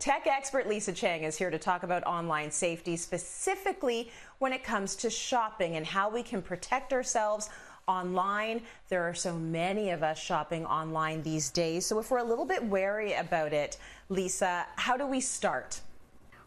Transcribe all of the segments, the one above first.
Tech expert Lisa Chang is here to talk about online safety, specifically when it comes to shopping and how we can protect ourselves online. There are so many of us shopping online these days. So if we're a little bit wary about it, Lisa, how do we start?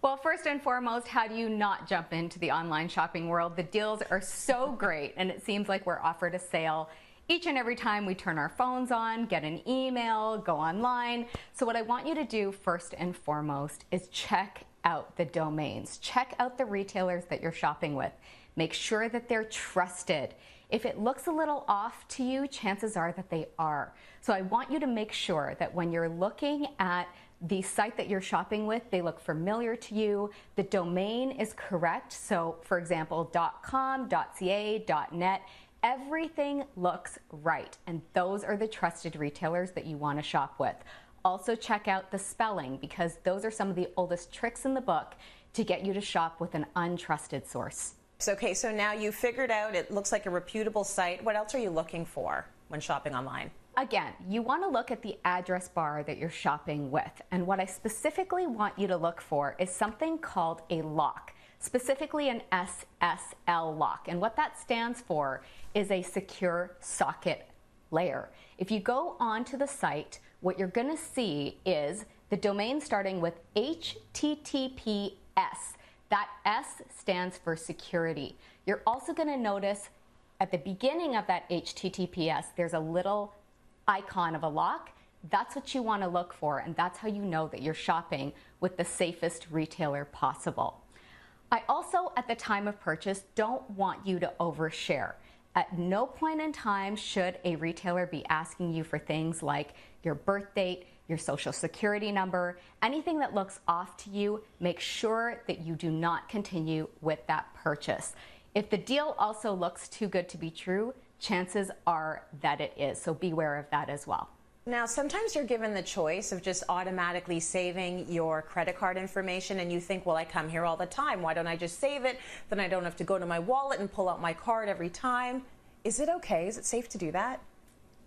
Well, first and foremost, how do you not jump into the online shopping world? The deals are so great, and it seems like we're offered a sale each and every time we turn our phones on, get an email, go online. So what I want you to do first and foremost is check out the domains. Check out the retailers that you're shopping with. Make sure that they're trusted. If it looks a little off to you, chances are that they are. So I want you to make sure that when you're looking at the site that you're shopping with, they look familiar to you. The domain is correct. So for example, .com, .ca, .net, everything looks right. And those are the trusted retailers that you want to shop with. Also check out the spelling, because those are some of the oldest tricks in the book to get you to shop with an untrusted source. Okay, so now you figured out it looks like a reputable site. What else are you looking for when shopping online? Again, you want to look at the address bar that you're shopping with. And what I specifically want you to look for is something called a lock, specifically an SSL lock. And what that stands for is a secure socket layer. If you go onto the site, what you're going to see is the domain starting with HTTPS. That S stands for security. You're also going to notice at the beginning of that HTTPS, there's a little icon of a lock. That's what you want to look for, and that's how you know that you're shopping with the safest retailer possible. I also, at the time of purchase, don't want you to overshare. At no point in time should a retailer be asking you for things like your birth date, your social security number, anything that looks off to you. Make sure that you do not continue with that purchase. If the deal also looks too good to be true, chances are that it is, so beware of that as well. Now, sometimes you're given the choice of just automatically saving your credit card information, and you think, well, I come here all the time. Why don't I just save it? Then I don't have to go to my wallet and pull out my card every time. Is it okay? Is it safe to do that?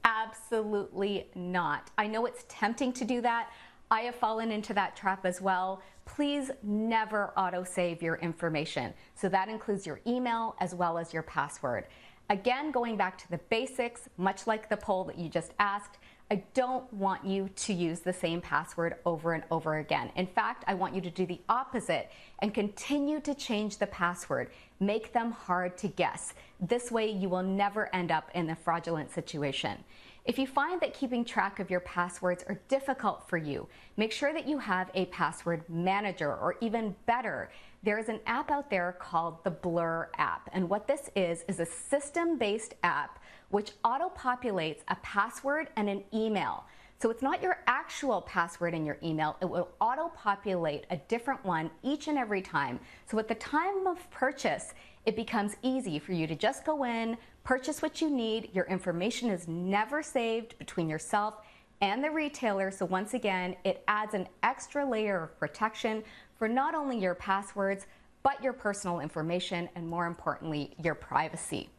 Absolutely not. I know it's tempting to do that. I have fallen into that trap as well. Please never auto-save your information. So that includes your email as well as your password. Again, going back to the basics, much like the poll that you just asked, I don't want you to use the same password over and over again. In fact, I want you to do the opposite and continue to change the password. Make them hard to guess. This way you will never end up in a fraudulent situation. If you find that keeping track of your passwords are difficult for you, make sure that you have a password manager, or even better, there is an app out there called the Blur app. And what this is a system-based app which auto-populates a password and an email. So it's not your actual password in your email, it will auto-populate a different one each and every time. So at the time of purchase, it becomes easy for you to just go in, purchase what you need. Your information is never saved between yourself and the retailer. So once again, it adds an extra layer of protection for not only your passwords, but your personal information, and more importantly, your privacy.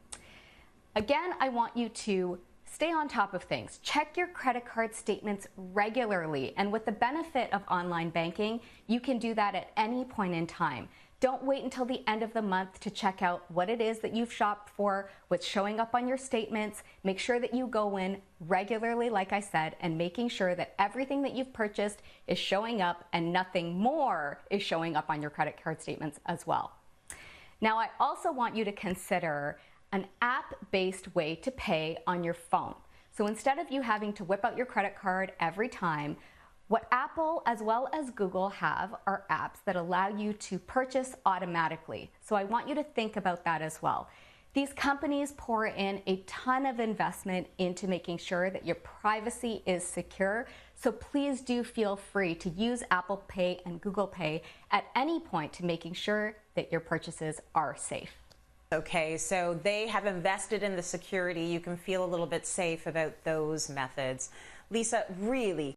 Again, I want you to stay on top of things. Check your credit card statements regularly. And with the benefit of online banking, you can do that at any point in time. Don't wait until the end of the month to check out what it is that you've shopped for, what's showing up on your statements. Make sure that you go in regularly, like I said, and making sure that everything that you've purchased is showing up and nothing more is showing up on your credit card statements as well. Now, I also want you to consider an app-based way to pay on your phone. So instead of you having to whip out your credit card every time, what Apple as well as Google have are apps that allow you to purchase automatically. So I want you to think about that as well. These companies pour in a ton of investment into making sure that your privacy is secure. So please do feel free to use Apple Pay and Google Pay at any point to making sure that your purchases are safe. Okay, so they have invested in the security. You can feel a little bit safe about those methods. Lisa, really